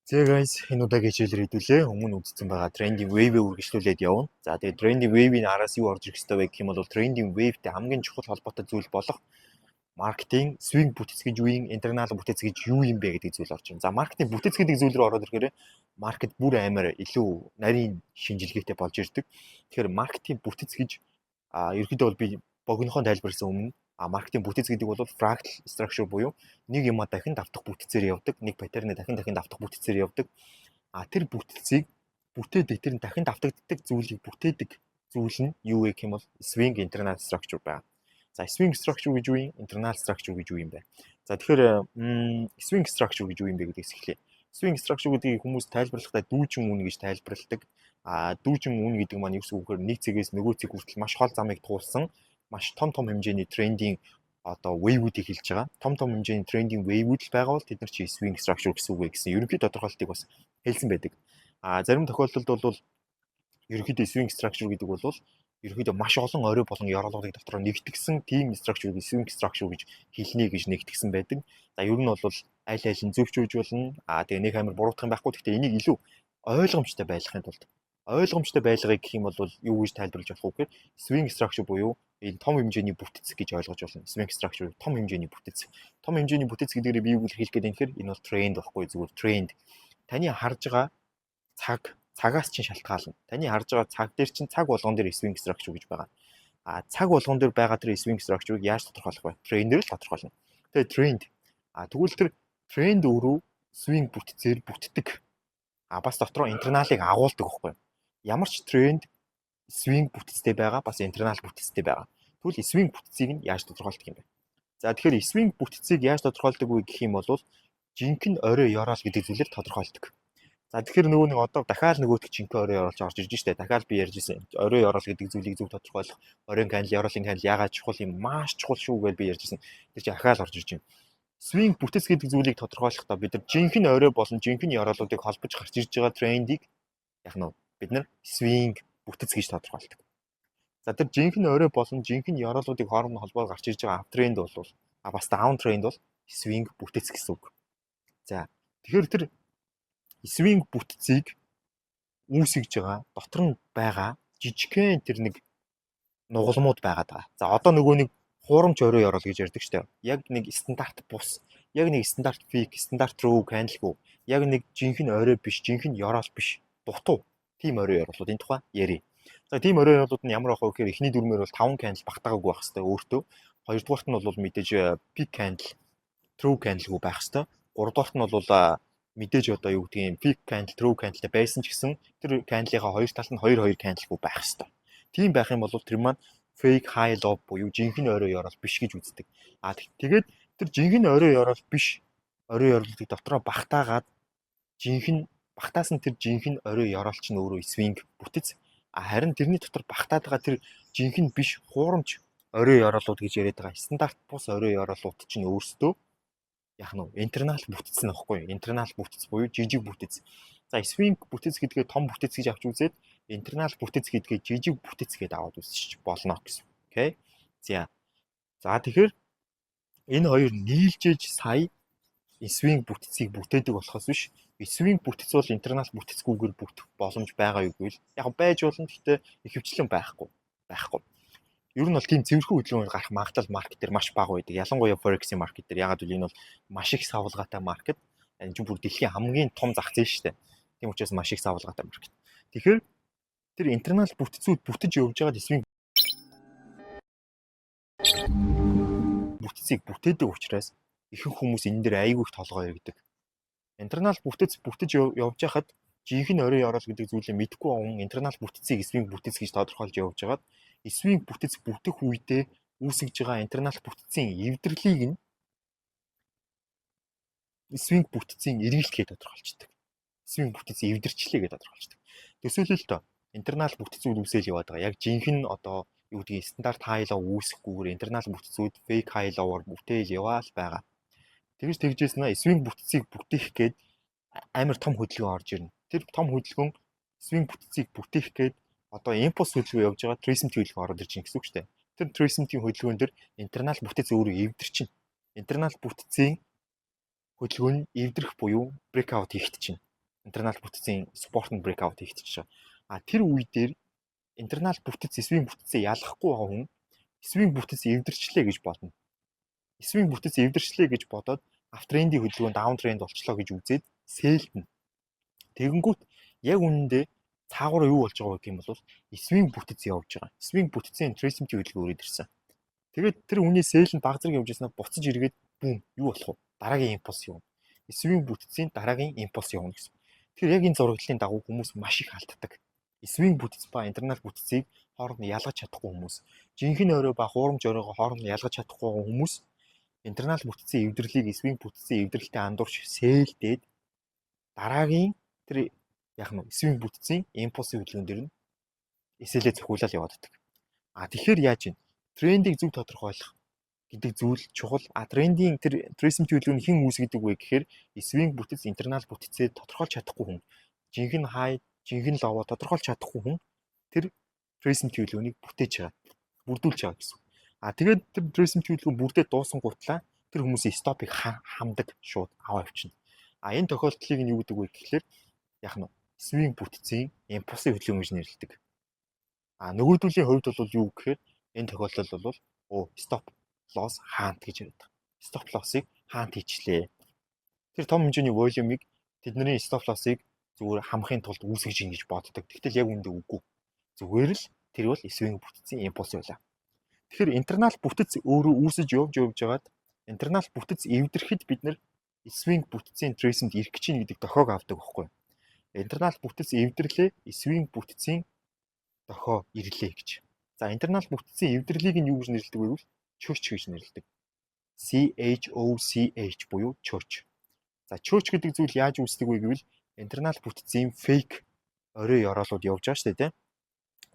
Тэгээ guys, энэ удаагийн хичээлээр хэдүүлээ өмнө үзсэн байгаа trending wave-ийг үргэлжлүүлээд явна. За тэгээ trending wave-ийн араас юу орж ирэх ёстой вэ гэх юм бол trending wave-тэй хамгийн чухал холбоотой зүйл болох маркетинг, swing бүтэц гэж юу юм, internal бүтэц гэж юу юм бэ гэдэг зүйл орж ирнэ. За маркетинг бүтэц гэдэг зүйл рүү ороод ирэхээр маркет бүр амар илүү нарийн шинжилгээтэй болж ирдэг. Тэгэхээр маркетинг бүтэц гэж ерөнхийдөө бол би богинохоо тайлбарласан өмнө маркетинг бүтэц гэдэг бол fractal structure буюу нэг юм дахин давтах бүтцээр явдаг, нэг паттерныг дахин давтах бүтцээр явдаг. Тэр бүтцийг бүтээдэг, тэр дахин давтагддаг зүйлийг бүтээдэг зүйл нь юу вэ гэх юм бол swing internal structure байна. За swing structure гэж юу юм? Internal structure гэж юу юм бэ? За тэгэхээр swing structure гэж юу юм бэ гэдгээс эхлэе. Swing structure гэдгийг хүмүүс тайлбарлахдаа дүүжин үн гэж тайлбарладаг. Дүүжин үн гэдэг маань юу гэсэн үг вэ? Нэг цэгээс нөгөө цэг хүртэл маш хол замыг туулсан маш том хэмжээний трендинг wave-үүдийг хэлж байгаа. Том хэмжээний трендинг wave-үүд л байгаа бол тэд нар чи swing structure гэсэн үг вэ гэсэн ерөнхий тодорхойлтыг бас хэлсэн байдаг. Зарим тохиолдолд бол ерөнхийдөө swing structure гэдэг бол ерөнхийдөө маш олон орой болон ёроолгыг дотроо нэгтгэсэн team structure гэж swing structure гэж хэлнэ гэж нэгтгэсэн байдаг. За ер нь бол аль аль нь зөвчөөж болно. Тэгээ нэг амар буруутгах юм байхгүй. Гэхдээ энийг илүү ойлгомжтой байлгахын тулд ойлгомжтой байлгахыг гэх юм бол юу гэж тайлбарлаж болох вэ гэхээр swing structure буюу энэ том хэмжээний бүтэц гэж ойлгож болно. Swing structure том хэмжээний бүтэц. Том хэмжээний бүтэц гэдгээр би юу гэж хэлэх гээд байна гэхээр энэ бол тренд байхгүй зүгээр тренд. Таны харж байгаа цагаас чинь шалтгаална. Таны харж байгаа цаг дээр чинь цаг болгон дээр swing structure гэж байгаа. Цаг болгон дээр байгаа тэр swing structure-ыг яаж тодорхойлох вэ? Трендээр л тодорхойлно. Тэгээ тренд. Тэгвэл тэр тренд өөрөө swing бүтцээр бүтдэг. Бас дотроо интерналыг агуулдаг байхгүй. Ямар ч тренд swing бүтцтэй байгаа, бас internal бүтцтэй байгаа. Тэгвэл swing бүтцийг нь яаж тодорхойлдог юм бэ? За тэгэхээр swing бүтцийг яаж тодорхойлдог вэ гэх юм бол жинхэнэ орой ёроол гэдэг зүйлээр тодорхойлдог. За тэгэхээр нөгөө нэг одоо дахиад нөгөөдг жинхэнэ орой ёроолч орж ирж штэ. Дахиад би ярьж ирсэн. Орой ёроол гэдэг зүйлийг зөв тодорхойлох, оройн канал, ёроолын канал яагаад чухал юм, маш чухал шүү гэж би ярьж ирсэн. Тэр чинь ахаал орж ирж байна. Swing бүтэц гэдэг зүйлийг тодорхойлохдоо бид нар жинхэнэ орой болон жинхэнэ ёроолуудыг холбож гарч ирж байгаа трендийг яг нь бид нар swing бүтэц гэж тодорхойлдог. За тэр жинхэнэ орой болон жинхэнэ ёроолуудыг хоорондоо холбоод гарч ирж байгаа аптренд бол бас даун тренд бол swing бүтэц гэсэн үг. За тэгэхээр тэр swing бүтцийг үүсгэж байгаа дотор нь байгаа жижигхэн тэр нэг нугалмууд байгаад байгаа. За одоо нөгөө нэг хуурамч орой ёроол гэж ярьдаг шүү дээ. Яг нэг стандарт бус, яг нэг стандарт пик, стандарт руу каналгүй, яг нэг жинхэнэ орой биш, жинхэнэ ёроол биш, дутуу тийм орой ёроолууд энэ тухай ярив. За тийм орой ёроолууд нь ямар байх вэ гэхээр эхний дөрмөр бол 5 канал багтаагаагүй байх хэвээр өөртөө. Хоёрдугаарт нь бол мэдээж пик канал, true каналгүй байх хэвээр. Гуравдугаарт нь бол мэдээж одоо юу гэдгийг пик канал, true каналтай байсан ч гэсэн тэр каналынхаа хоёр талд нь 2 каналгүй байх хэвээр. Тийм байх юм бол тэр маань fake high low буюу жинхэнэ орой ёроол биш гэж үздэг. Тэгээд тэр жинхэнэ орой ёроол биш орой ёроолыг дотроо багтаагаад багтаас нь тэр жинхэнэ орой ёроол чинь өөрөө swing бүтэц. Харин тэрний дотор багтаад байгаа тэр жинхэнэ биш хуурамч орой ёроолууд гэж яриад байгаа стандарт бус орой ёроолууд чинь өөрсдөө яг нь internal бүтэц нь аахгүй. Internal бүтэц буюу жижиг бүтэц. За swing бүтэц гэдгээ том бүтэц гэж авч үзээд internal бүтэц гэдгээ жижиг бүтэц гэдээ аваад үзчих болно гэсэн. Окей. За тэгэхээр энэ хоёр нийлжээж сая swing бүтцийг бүтээдэг болохоос биш swing бүтэц бол internal бүтэцгүйгээр бүтэх боломж байгаа юу гэвэл яг байж болно, гэхдээ ихэвчлэн байхгүй. Ер нь бол тийм цэвэрхэн хөдөлгөөнөөр гарах магадлал маркет дээр маш бага байдаг. Ялангуяа forex-ийн маркет дээр. Ягаад гэвэл энэ бол маш их савлгаатай маркет. Энэ чинь бүр дэлхийн хамгийн том зах зээл шүү дээ. Тийм учраас маш их савлгаатай маркет. Тэгэхээр тэр internal бүтцүүд бүтэж явж байгаа swing бүтцийг бүтээдэг учраас ихэнх хүмүүс энэ дээр айгүй их толгой яригдаг. Internal бүтэц бүтэж явж байхад жинхэнэ орой ёроол гэдэг зүйлээ мэдгүй он internal бүтцийг swing бүтэц гэж тодорхойлж явж байгаад swing бүтэц бүтэх үедээ үүсгэж байгаа internal бүтцийн эвдэрлийг нь swing бүтцийн эргэлтгээ тодорхойлждаг. Swing бүтэц эвдэрчлээ гэж тодорхойлждаг. Төсөөлөл тоо internal бүтцүүд үүсэл яваад байгаа. Яг жинхэнэ одоо юу гэдгийг стандарт high low үүсэхгүйгээр internal бүтцүүд fake high low-оор бүтээл яваал байгаа. Тэгжээс нэ swing бүтцийг бүтээх гээд амар том хөдөлгөөн орж ирнэ. Тэр том хөдөлгөөн swing бүтцийг бүтээх гээд одоо импульс хөдөлгөөн явж байгаа Treacent хөдөлгөөн ороод ирж байгаа гэсэн үг шүү дээ. Тэр Treacent-ийн хөдөлгөөн дээр internal бүтэц өөрөө эвдэрчин. Internal бүтцийн хөдөлгөөн нь эвдэрэх буюу breakout хийгдэж байна. Интернал бүтцийн support and breakout хийгдчихэж байгаа. Тэр үе дээр интернал бүтц эсвийн бүтцээ ялгахгүй байгаа хүн эсвийн бүтц эвдэрчлээ гэж бодно. Эсвийн бүтц эвдэрчлээ гэж бодоод аптрендийн хөдөлгөөн даун тренд болчлоо гэж үзээд сэлтэн. Тэгэнгүүт яг үнэндээ цаагаараа юу болж байгаа вэ гэх юм бол эсвийн бүтц явж байгаа. Эсвийн бүтцийн трейсментийн хөдөлгөөн өрөөд ирсэн. Тэгээд тэр хүний сэл нь баг зэрэг явж ирснээр буцаж эргээд бүүм юу болох вэ? Дараагийн импульс явна. Эсвийн бүтцийн дараагийн импульс явна гэсэн. Тэгэхээр яг энэ зураглалын дагуу хүмүүс маш их алддаг. Эсвийн бүтц ба интернал бүтцийг хооронд нь ялгаж чадахгүй хүмүүс, жинхэнэ орой ба хуурамч оройгоо хооронд нь ялгаж чадахгүй хүмүүс интернал бүтцийн эвдэрлийг эсвийн бүтцийн эвдрэлтэй андуурч сэлдээд дараагийн тэр яг нь эсвийн бүтцийн импульсын хөдөлгөөн дэр нь эсэлээ цохиулаад яваад байдаг. Тэгэхээр яаж вэ? Трендийг зөв тодорхойлох гэдэг зүйл чухал. Трендийн тэр трейсментийн хөдөлгөөний хэн үүсгэдэг вэ гэхээр эсвийн бүтц интернал бүтцээ тодорхойлж чадахгүй хүн. Жинхэнэ хай, жинхэнэ лово тодорхойлж чадахгүй хүн тэр трейсментийн хөдөлгөөнийг бүтээж байгаа. Бүрдүүлж байгаа гэсэн. Тэгээд тэр трейсментийн хөдөлгөөн бүрдээд дуусан гутлаа тэр хүмүүсийн стопыг хамдаг шууд аваа явчихна. Энэ тохиолдлыг нь юу гэдэг вэ гэхээр яг нь эсвийн бүтцийн импульсын хөдөлгөөн гэж нэрлэдэг. Нөгөөдүүлийн хувьд бол юу гэхээр энэ тохиолдол бол стоп лосс хаант гэж яриад байгаа. Стоп лоссыг хаант хийчлээ. Тэр том хэмжээний волюмыг тэдний стоп лоссыг зүгээр хамахын тулд үүсгэж ин гэж боддог. Тэгтэл яг үүндээ үгүй. Зүгээр л тэр бол эсвийн бүтцийн импульс байлаа. Тэгэхээр интернал бүтц өөрөө үүсэж явж байгаад интернал бүтц эвдрэхэд бид нар эсвийн бүтцийн трейсмент ирэх гэж гэдэг дохиог авдаг байхгүй. Интернал бүтц эвдэрлээ, эсвийн бүтцийн дохио ирлээ гэж. Интернал бүтцийн эвдэрлийг нь юу гэж нэрлэдэг вэ гэвэл чөч гэж нэрлэдэг. CHOCH буюу чөч. Чөч гэдэг зүйл яаж үүсдэг вэ гэвэл интернал бүтцийн фейк орой ороолууд явж байгаа шүү дээ, тийм.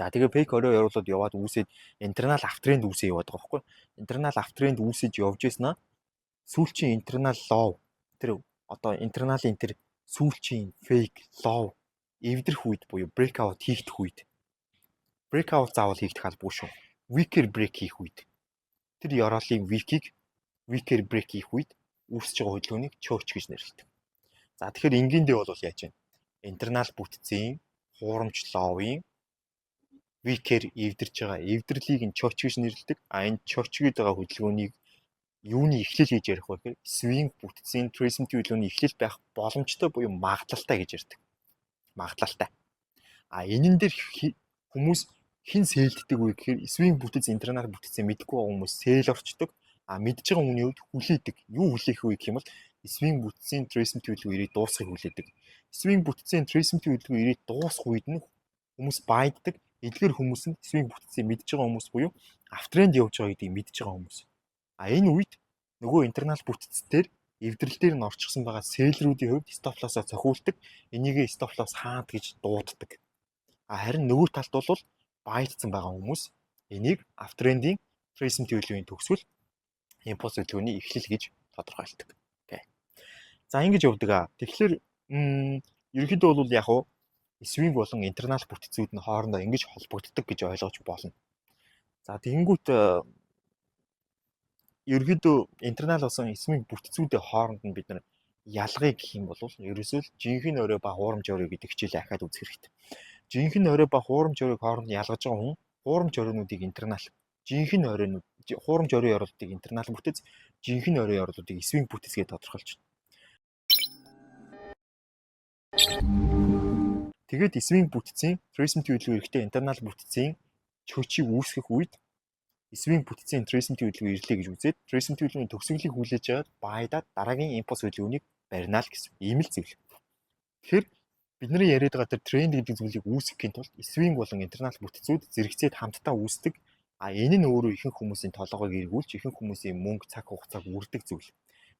Тэгээ фейк орой ороолууд яваад үүсээд интернал аптренд үүсээ яваад байгаа байхгүй. Интернал аптренд үүсэж явж яснаа сүүлчийн интернал лов тэр интерналын тэр сүүлчийн фейк лов эвдэрх үед буюу breakout хийгдэх үед breakout заавал хийгдэх албагүй шүү. Weaker break хийх үед тэр ёроолын weaker break хийх үед үүсэж байгаа хөдөлгөөнийг чөч гэж нэрлэдэг. Тэгэхээр энгийндээ бол яаж вэ? Интернал бүтцийн хуурамч ловын weaker эвдэрж байгаа эвдэрлийг нь чөч гэж нэрлэдэг. Энэ чөч гэдэг хөдөлгөөнийг юуны эхлэл гэж ярих вэ гэхээр swing бүтцийн tracement-ийн хөдөлгөөний эхлэл байх боломжтой буюу магадлалтай гэж ярьдаг. Магадлалтай. Энэн дээр хүмүүс хэн сэлддэг вэ гэхээр swing бүтц интернал бүтцээ мэдгүй байгаа хүмүүс сэл орчдөг. Мэдж байгаа хүний хувьд хүлээдэг. Юу хүлээх вэ гэх юм бол swing бүтцийн tracement-ийн хөдөлгөөн ирээд дуусахыг хүлээдэг. Swing бүтцийн tracement-ийн хөдөлгөөн ирээд дуусах үед нь хүмүүс байддаг. Эдгээр хүмүүс нь swing бүтцийг мэдж байгаа хүмүүс буюу аптренд явж байгаа гэдгийг мэдж байгаа хүмүүс. Энэ үед нөгөө интернал бүтцээр эвдрэл дээр нь орчихсон байгаа сэлрүүдийн хувьд стоп лоссоо цохиулдаг. Энийгээ стоп лосс хаант гэж дууддаг. Харин нөгөө талд бол байдсан байгаа хүмүүс энийг аптрендийн трейсментийн хөдөлгөөний төгсгөл импульс хөдөлгөөний эхлэл гэж тодорхойлдог. Ингэж явдаг. Тэгэхээр ерөнхийдөө бол яг уу swing болон интернал бүтцүүд нь хоорондоо ингэж холбогддог гэж ойлгож болно. Тэгэнгүүт ерөнхийдөө интернал болсон swing бүтцүүдийн хооронд нь бид нар ялгыг гэх юм бол ерөөсөө л жинхэнэ орой ба хуурамч орой гэдэг хичээлээ ахаад үзэх хэрэгтэй. Жинхэнэ орой ба хуурамч оройг хооронд нь ялгаж байгаа хүн хуурамч оройнуудыг интернал, жинхэнэ оройнууд хуурамч орой оролтыг интернал бүтц, жинхэнэ орой оролтыг swing бүтц гэж тодорхойлж байна. Тэгээд swing бүтцийн tracement-ийн хөдөлгөөн эрэхтэй интернал бүтцийн чөчийг үүсгэх үед swing бүтцийн tracement-ийн хөдөлгөөн ирлээ гэж үзээд tracement-ийн хөдөлгөөний төгсгөлийг хүлээж аваад баядаад дараагийн импульс хөдөлгөөнийг барина л гэсэн ийм л зүйл. Тэгэхээр бидний яриад байгаа тэр тренд гэдэг зүйлийг үүсгэхийн тулд swing болон интернал бүтцүүд зэрэгцээд хамтдаа үүсдэг. Энэ нь өөрөө ихэнх хүмүүсийн толгойг эргүүлж, ихэнх хүмүүсийн мөнгө, цаг хугацааг үрдэг зүйл.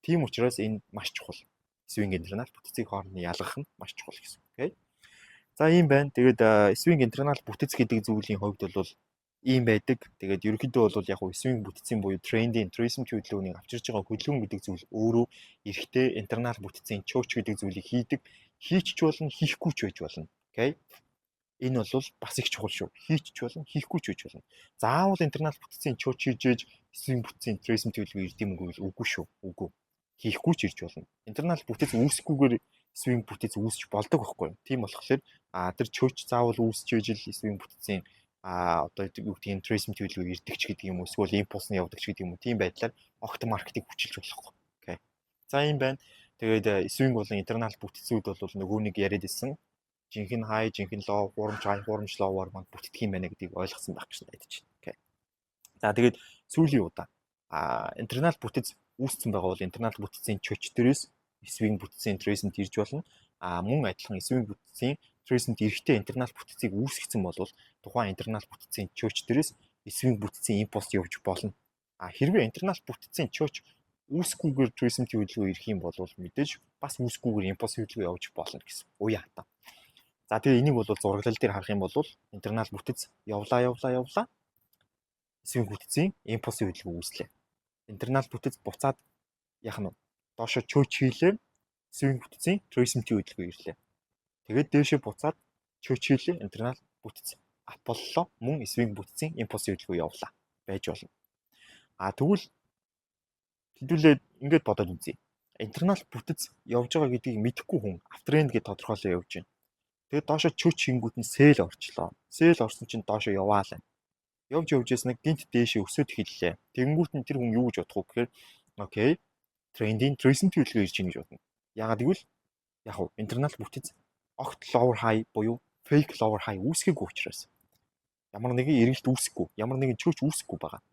Тийм учраас энэ маш чухал. Swing интернал бүтцийг хооронд нь ялгах нь маш чухал гэсэн. Ийм байна. Тэгээд swing интернал бүтц гэдэг зүйлийн хувьд бол ийм байдаг. Тэгээд ерөнхийдөө бол яг swing бүтцийн буюу трендийн трейсмент хөдөлгөөнийг авчирж байгаа хөдөлгөөн гэдэг зүйл өөрөө эрэхтэй интернал бүтцийн чөч гэдэг зүйлийг хийдэг. Хийчих болно, хийхгүй ч байж болно. Энэ бол бас их чухал шүү. Хийчих болно, хийхгүй ч байж болно. Заавал интернал бүтцийн чөч хийж swing бүтцийн трейсмент хөдөлгөөн ирдэм үгүй шүү. Үгүй. Хийхгүй ч ирж болно. Интернал бүтц үүсэхгүйгээр swing бүтэц үүсч болдог байхгүй юу? Тийм болохоор тэр чөөч заавал үүсч ижил swing бүтэцийн одоо юу гэдгийг traceability хэлбэр ирдэг ч гэдэг юм уу, эсвэл impulse нь явдаг ч гэдэг юм уу. Тийм байдлаар огт маркетинг хүчилж болохгүй. Окей. За ийм байна. Тэгээд swing болон internal бүтэцүүд бол нөгөө нэг яриад исэн жинхэнэ high, жинхэнэ low, хурамч high, хурамч low-оор манд бүтгэх юм байна гэдгийг ойлгосон байх гэж найдаж байна. Окей. За тэгээд сүүлийн удаа internal бүтэц үүссэн байгаа бол internal бүтэцийн чөч дээрээс swing бүтэцийн traceability ирж болно. Мөн адилхан swing бүтэцийн traceability эрэхтэй internal бүтэцийг үүсгэсэн бол тухайн internal бүтэцийн чөч дээрээс swing бүтэцийн impulse явж болно. Хэрвээ internal бүтэцийн чөч үүсгүйгээр traceability хөдөлгөөн ирэх юм бол мэдээж бас үүсгүйгээр impulse хөдөлгөөн явж болно гэсэн. Уян хатаа. За тэгээ энийг бол зураглал дээр харах юм бол internal бүтэц явлаа. Swing бүтэцийн impulse хөдөлгөөн үүслээ. Internal бүтэц буцаад яах нь доошо чөөч хийлээ. Swing бүтэцийн traceability хөдөлгөөн ирлээ. Тэгээд дээшээ буцаад чөөч хийлээ. Internal бүтэц апполло мөн swing бүтэцийн impulse хөдөлгөөн явлаа байж болно. Тэгвэл хэдүүлээ ингэж бодоод үзье. Internal бүтэц явж байгаа гэдгийг мэдэхгүй хүн uptrend гэж тодорхойлоо явж байна. Тэгээд доошо чөөч хийнгүүт нь sell орчлоо. Sell орсон чинь доошо яваалаа. Явж ясныг гинт дээшээ өсөд хэллээ. Тэгэнгүүт нь тэр хүн юу гэж бодох вэ гэхээр окей, трендинг traceability хөдөлгөөн ирж байна гэж бодно. Яагаад гэвэл яг нь internal бүтэц огт lower high буюу fake lower high үүсгэхгүй учраас ямар нэгэн эргэлт үүсэхгүй, ямар нэгэн чөөч үүсэхгүй байгаа.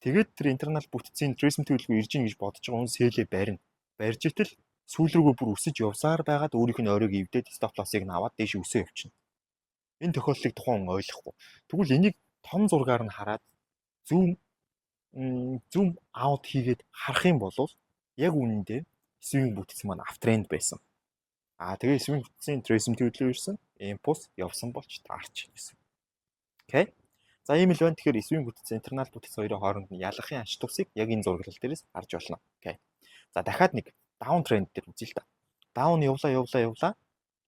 Тэгээд тэр internal бүтэцийн traceability хөдөлгөөн ирж байна гэж бодож байгаа хүн sell-ээ барина. Барьж итэл сүүл рүүгээ бүр өсөж явсаар байгаад өөрийнх нь оройг ивдээд stop loss-ыг нь аваад дээш өсөө явчихна. Энэ тохиолдлыг тухайн хүн ойлгохгүй. Тэгвэл энийг том зургаар нь хараад zoom out хийгээд харах юм бол яг үнэндээ swing бүтэц маань uptrend байсан. Тэгээ swing бүтэцийн traceability хөдөлгөөн ирсэн, impulse явсан болж таарч гэсэн. Окей. За ийм л байна. Тэгэхээр swing бүтэц, internal бүтэц хоёрын хооронд нь ялгахын ач тусыг яг энэ зураглал дээрээс харж болно. Окей. За дахиад нэг down trend дээр үзье л да. Down явлаа.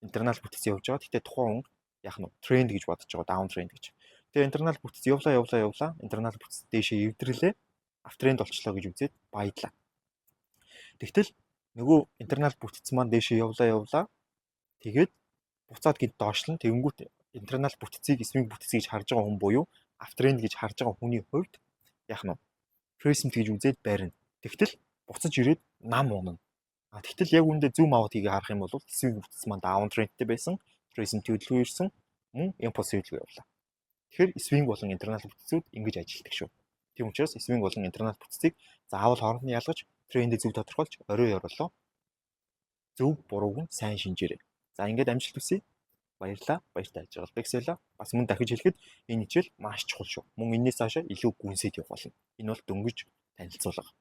Internal бүтэц явж байгаа. Гэхдээ тухайн хүн яг нь тренд гэж бодож байгаа, down trend гэж. Тэгээ internal бүтэц явлаа. Internal бүтэц дээшээ эвдэрлээ. Uptrend болчлоо гэж үзээд баядлаа. Тэгтэл нөгөө internal бүтэц маань дээшээ явлаа. Тэгээд буцаад гинт доошлно. Тэгэнгүүт internal бүтэцийг swing бүтэц гэж харж байгаа хүн буюу uptrend гэж харж байгаа хүний хувьд яг нь traceability гэж үзээд барина. Тэгтэл буцаж ирээд нам унана. Тэгтэл яг үүндээ zoom out хийгээ харах юм бол swing бүтэц маань down trendтэй байсан. Traceability хөдөлгөөн ирсэн. Мөн impulse хөдөлгөөн явлаа. Тэгэхээр swing болон internal бүтэцүүд ингэж ажилладаг шүү. Тийм учраас swing болон internal бүтэцийг заавал хооронд нь ялгаж трендээ зөв тодорхойлж орой оруулаа. Зөв бурууг нь сайн шинжээрэй. За ингээд амжилт хүсье. Баярлалаа. Баяртай ажиглал бэксэлээ. Бас мөн дахиж хэлэхэд энэ хичээл маш чухал шүү. Мөн энэс цаашаа илүү гүнсэд явах болно. Энэ бол дөнгөж танилцуулга.